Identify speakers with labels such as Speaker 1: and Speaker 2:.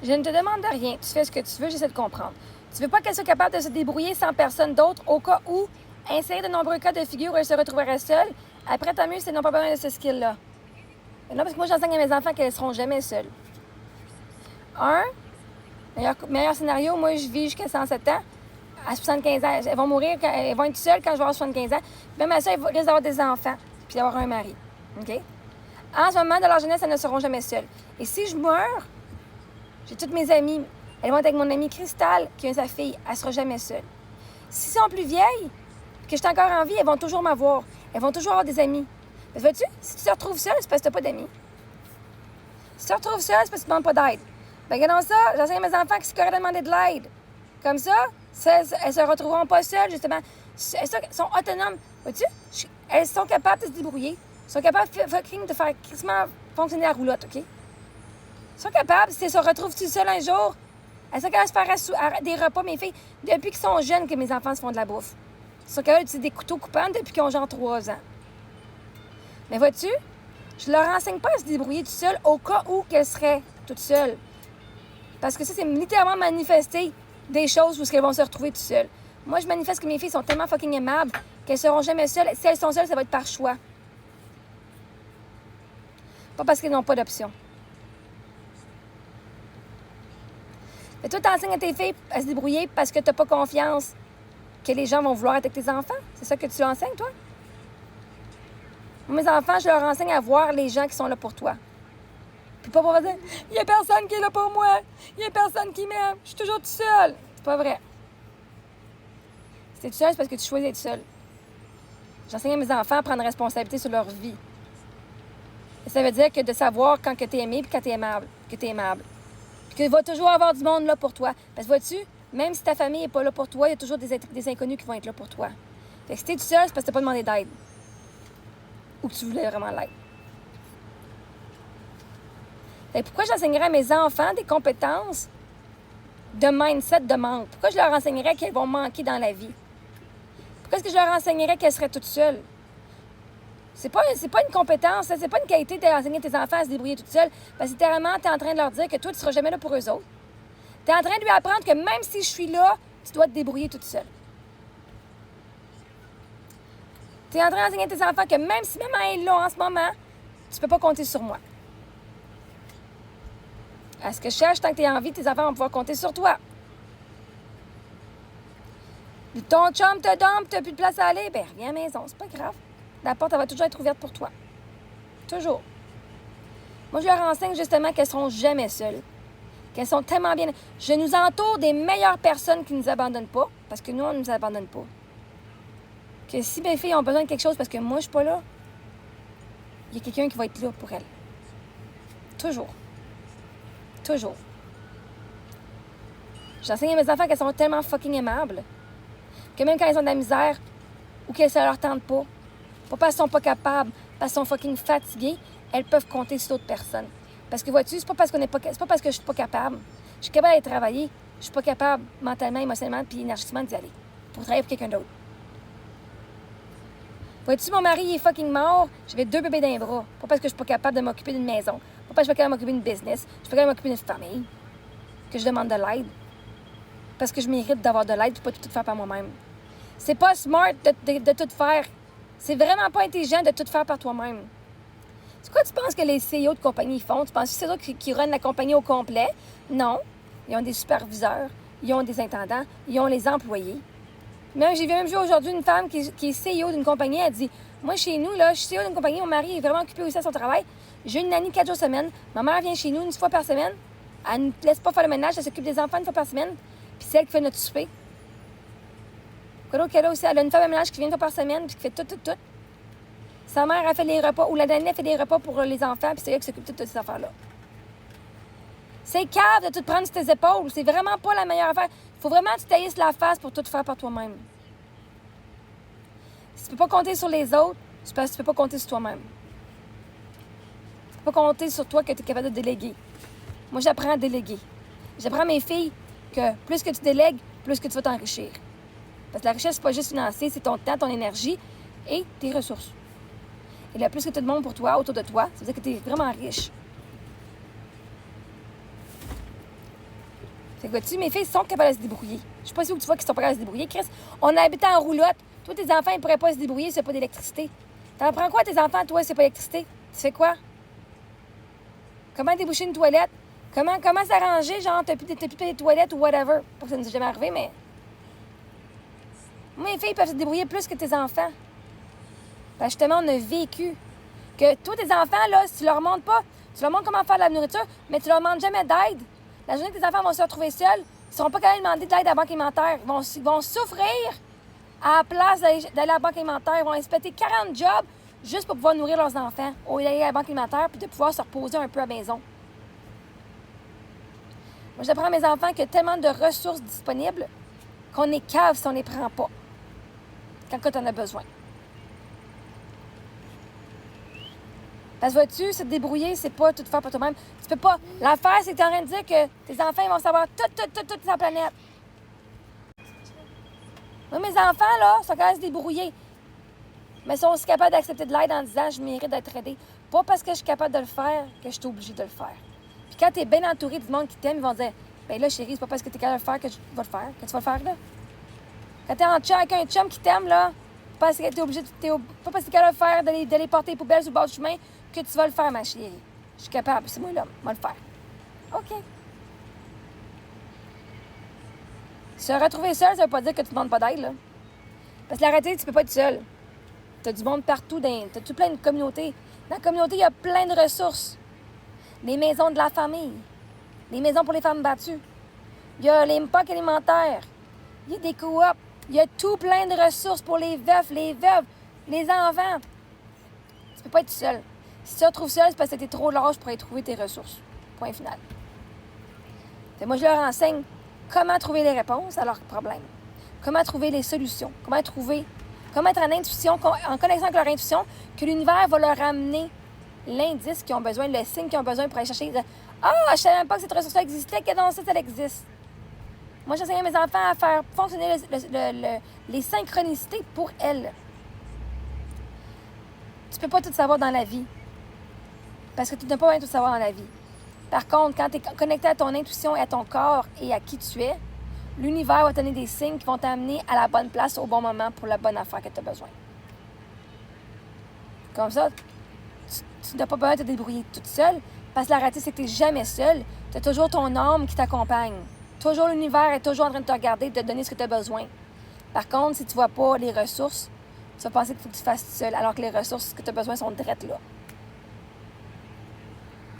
Speaker 1: Je ne te demande rien. Tu fais ce que tu veux, j'essaie de comprendre. Tu veux pas qu'elle soit capable de se débrouiller sans personne d'autre au cas où, insérer de nombreux cas de figure où elle se retrouverait seule. Après, tant mieux, c'est non pas besoin de ce skill-là. Non, parce que moi, j'enseigne à mes enfants qu'elles ne seront jamais seules. Meilleur scénario, moi, je vis jusqu'à 107 ans. À 75 ans, elles vont mourir, elles vont être seules quand je vais avoir 75 ans. Même à ça, elles risquent d'avoir des enfants, puis d'avoir un mari. OK? En ce moment, de leur jeunesse, elles ne seront jamais seules. Et si je meurs, j'ai toutes mes amies. Elles vont être avec mon amie Cristal, qui a sa fille. Elle ne sera jamais seule. Si elles sont plus vieilles, que je suis encore en vie, elles vont toujours m'avoir. Elles vont toujours avoir des amis. Mais vois-tu, si tu te retrouves seule, c'est parce que tu n'as pas d'amis. Si tu te retrouves seule, c'est parce que tu ne demandes pas d'aide. Bien, regardons ça, j'enseigne à mes enfants qui se correct de demander de l'aide. Comme ça, elles ne se retrouveront pas seules, justement. Elles sont autonomes. Vois-tu, elles sont capables de se débrouiller. Elles sont capables de faire quasiment fonctionner la roulotte, OK? Elles sont capables, si elles se retrouvent seules un jour, elles sont capables de se faire des repas, mes filles, depuis qu'ils sont jeunes que mes enfants se font de la bouffe. Ils sont capables d'utiliser des couteaux coupants depuis qu'ils ont genre 3 ans. Mais vois-tu, je leur enseigne pas à se débrouiller tout seul au cas où qu'elles seraient toutes seules. Parce que ça, c'est littéralement manifester des choses où elles vont se retrouver toutes seules. Moi, je manifeste que mes filles sont tellement fucking aimables qu'elles seront jamais seules. Si elles sont seules, ça va être par choix. Pas parce qu'elles n'ont pas d'option. Et toi, t'enseignes à tes filles à se débrouiller parce que t'as pas confiance que les gens vont vouloir être avec tes enfants? C'est ça que tu enseignes, toi? Moi, mes enfants, je leur enseigne à voir les gens qui sont là pour toi. Puis pas pour dire, il n'y a personne qui est là pour moi. Il n'y a personne qui m'aime. Je suis toujours toute seule. C'est pas vrai. Si t'es toute seule, c'est parce que tu choisis d'être seule. J'enseigne à mes enfants à prendre responsabilité sur leur vie. Et ça veut dire que de savoir quand tu es aimé et quand tu es aimable. Que tu es aimable. Puis qu'il va toujours avoir du monde là pour toi. Parce que vois-tu, même si ta famille n'est pas là pour toi, il y a toujours des inconnus qui vont être là pour toi. Fait que si tu es toute seule, c'est parce que tu n'as pas demandé d'aide. Ou que tu voulais vraiment l'aide. Fait que pourquoi j'enseignerais à mes enfants des compétences de mindset de manque? Pourquoi je leur enseignerais qu'elles vont manquer dans la vie? Pourquoi est-ce que je leur enseignerais qu'elles seraient toutes seules? C'est pas une compétence, c'est pas une qualité d'enseigner tes enfants à se débrouiller toutes seules. Parce que littéralement, tu es en train de leur dire que toi, tu ne seras jamais là pour eux autres. Tu es en train de lui apprendre que même si je suis là, tu dois te débrouiller toute seule. Tu es en train d'enseigner à tes enfants que même si maman est là en ce moment, tu ne peux pas compter sur moi. À ce que je cherche, tant que tu es en vie, tes enfants vont pouvoir compter sur toi. Ton chum te dompe, tu n'as plus de place à aller, bien, reviens à la maison, c'est pas grave. La porte, elle va toujours être ouverte pour toi. Toujours. Moi, je leur enseigne justement qu'elles ne seront jamais seules. Qu'elles sont tellement bien. Je nous entoure des meilleures personnes qui ne nous abandonnent pas, parce que nous, on ne nous abandonne pas. Que si mes filles ont besoin de quelque chose parce que moi, je ne suis pas là, il y a quelqu'un qui va être là pour elles. Toujours. Toujours. J'enseigne à mes enfants qu'elles sont tellement fucking aimables que même quand elles ont de la misère ou qu'elles ne leur tente pas parce qu'elles sont pas capables, parce qu'elles sont fucking fatiguées, elles peuvent compter sur d'autres personnes. Parce que vois-tu, c'est pas parce que je suis pas capable. Je suis capable de travailler. Je suis pas capable mentalement, émotionnellement puis énergétiquement d'y aller pour travailler pour quelqu'un d'autre. Vois-tu, mon mari est fucking mort, j'avais 2 bébés dans les bras. Pas parce que je suis pas capable de m'occuper d'une maison. Pas parce que je suis pas capable de m'occuper d'une business. Je suis pas capable de m'occuper d'une famille. Que je demande de l'aide. Parce que je mérite d'avoir de l'aide et pas tout faire par moi-même. C'est pas smart de tout faire. C'est vraiment pas intelligent de tout faire par toi-même. C'est quoi tu penses que les CEO de compagnie font? Tu penses que c'est eux qui runnent la compagnie au complet? Non. Ils ont des superviseurs, ils ont des intendants, ils ont les employés. Même, j'ai même vu aujourd'hui une femme qui est CEO d'une compagnie, elle dit « Moi, chez nous, là, je suis CEO d'une compagnie, mon mari est vraiment occupé aussi à son travail. J'ai une nanny 4 jours semaine. Ma mère vient chez nous 1 fois par semaine. Elle ne laisse pas faire le ménage, elle s'occupe des enfants 1 fois par semaine. Puis c'est elle qui fait notre souper. Quoi d'autre qu'elle a aussi? Elle a une femme de ménage qui vient 1 fois par semaine puis qui fait tout. Sa mère a fait les repas, ou la nanny a fait des repas pour les enfants, puis c'est elle qui s'occupe de toutes ces affaires-là. C'est cave de tout prendre sur tes épaules. C'est vraiment pas la meilleure affaire. Il faut vraiment que tu taillisses la face pour tout faire par toi-même. Si tu ne peux pas compter sur les autres, c'est parce que tu ne peux pas compter sur toi-même. Tu ne peux pas compter sur toi que tu es capable de déléguer. Moi, j'apprends à déléguer. J'apprends à mes filles que plus que tu délègues, plus que tu vas t'enrichir. Parce que la richesse, c'est pas juste financier, c'est ton temps, ton énergie et tes ressources. Et là, plus que tu as de monde pour toi, autour de toi, ça veut dire que tu es vraiment riche. Fait que vois-tu, mes filles sont capables de se débrouiller. Je sais pas si où tu vois qu'ils sont pas capables de se débrouiller, Chris. On habite en roulotte. Toi, tes enfants, ils pourraient pas se débrouiller s'il n'y a pas d'électricité. T'en prends quoi, tes enfants, toi, s'il n'y a pas d'électricité? Tu fais quoi? Comment déboucher une toilette? Comment s'arranger? Genre, t'as plus de toilettes ou whatever. Pas que ça ne nous est jamais arrivé, mais... Moi, mes filles peuvent se débrouiller plus que tes enfants. Parce que justement, on a vécu que toi, tes enfants, là, si tu leur montres pas, tu leur montres comment faire de la nourriture, mais tu leur demandes jamais d'aide. La journée que tes enfants vont se retrouver seuls, ils ne seront pas capables de demander de l'aide à la banque alimentaire. Ils vont souffrir à la place d'aller à la banque alimentaire. Ils vont se péter 40 jobs juste pour pouvoir nourrir leurs enfants au lieu d'aller à la banque alimentaire puis de pouvoir se reposer un peu à la maison. Moi, j'apprends à mes enfants qu'il y a tellement de ressources disponibles qu'on est cave si on ne les prend pas quand tu en as besoin. Parce que vois-tu, se débrouiller, c'est pas tout faire pour toi-même. Tu peux pas. L'affaire, c'est que tu es en train de dire que tes enfants ils vont savoir toute la planète. Moi, mes enfants, là, sont capables de se débrouiller. Mais ils sont aussi capables d'accepter de l'aide en disant je mérite d'être aidé. Pas parce que je suis capable de le faire que je suis obligée de le faire. Puis quand tu es bien entouré du monde qui t'aime, ils vont dire ben là, chérie, c'est pas parce que tu es capable de le faire que tu vas le faire, que tu vas le faire, là. Quand tu es en chat avec un chum qui t'aime, là, pas parce que tu es obligé, pas parce que tu es capable de le faire, d'aller porter les poubelles sur le bord du chemin, que tu vas le faire, ma chérie. Je suis capable, c'est moi l'homme, je vais le faire. OK. Se retrouver seul, ça veut pas dire que tu ne demandes pas d'aide, là. Parce que la réalité, tu peux pas être seul. Tu as du monde partout, tu as tout plein de communautés. Dans la communauté, il y a plein de ressources. Les maisons de la famille, les maisons pour les femmes battues. Il y a les PAC alimentaires, il y a des coops, il y a tout plein de ressources pour les veufs, les veuves, les enfants. Tu peux pas être seul. Si tu te retrouves seul, c'est parce que tu es trop large pour aller trouver tes ressources. Point final. Fait moi, je leur enseigne comment trouver les réponses à leurs problèmes. Comment trouver les solutions. Comment être en intuition, en connexion avec leur intuition, que l'univers va leur amener l'indice qu'ils ont besoin, le signe qu'ils ont besoin pour aller chercher. Ah, je savais même pas que cette ressource-là existait, que dans ça, elle existe. Moi, j'enseigne à mes enfants à faire fonctionner les synchronicités pour elles. Tu peux pas tout savoir dans la vie. Parce que tu n'as pas besoin de tout savoir dans la vie. Par contre, quand tu es connecté à ton intuition et à ton corps et à qui tu es, l'univers va te donner des signes qui vont t'amener à la bonne place au bon moment pour la bonne affaire que tu as besoin. Comme ça, tu n'as pas besoin de te débrouiller toute seule, parce que la réalité, c'est que tu n'es jamais seule. Tu as toujours ton âme qui t'accompagne. Toujours l'univers est toujours en train de te regarder, de te donner ce que tu as besoin. Par contre, si tu ne vois pas les ressources, tu vas penser qu'il faut que tu fasses tout seul, alors que les ressources que tu as besoin sont directes là.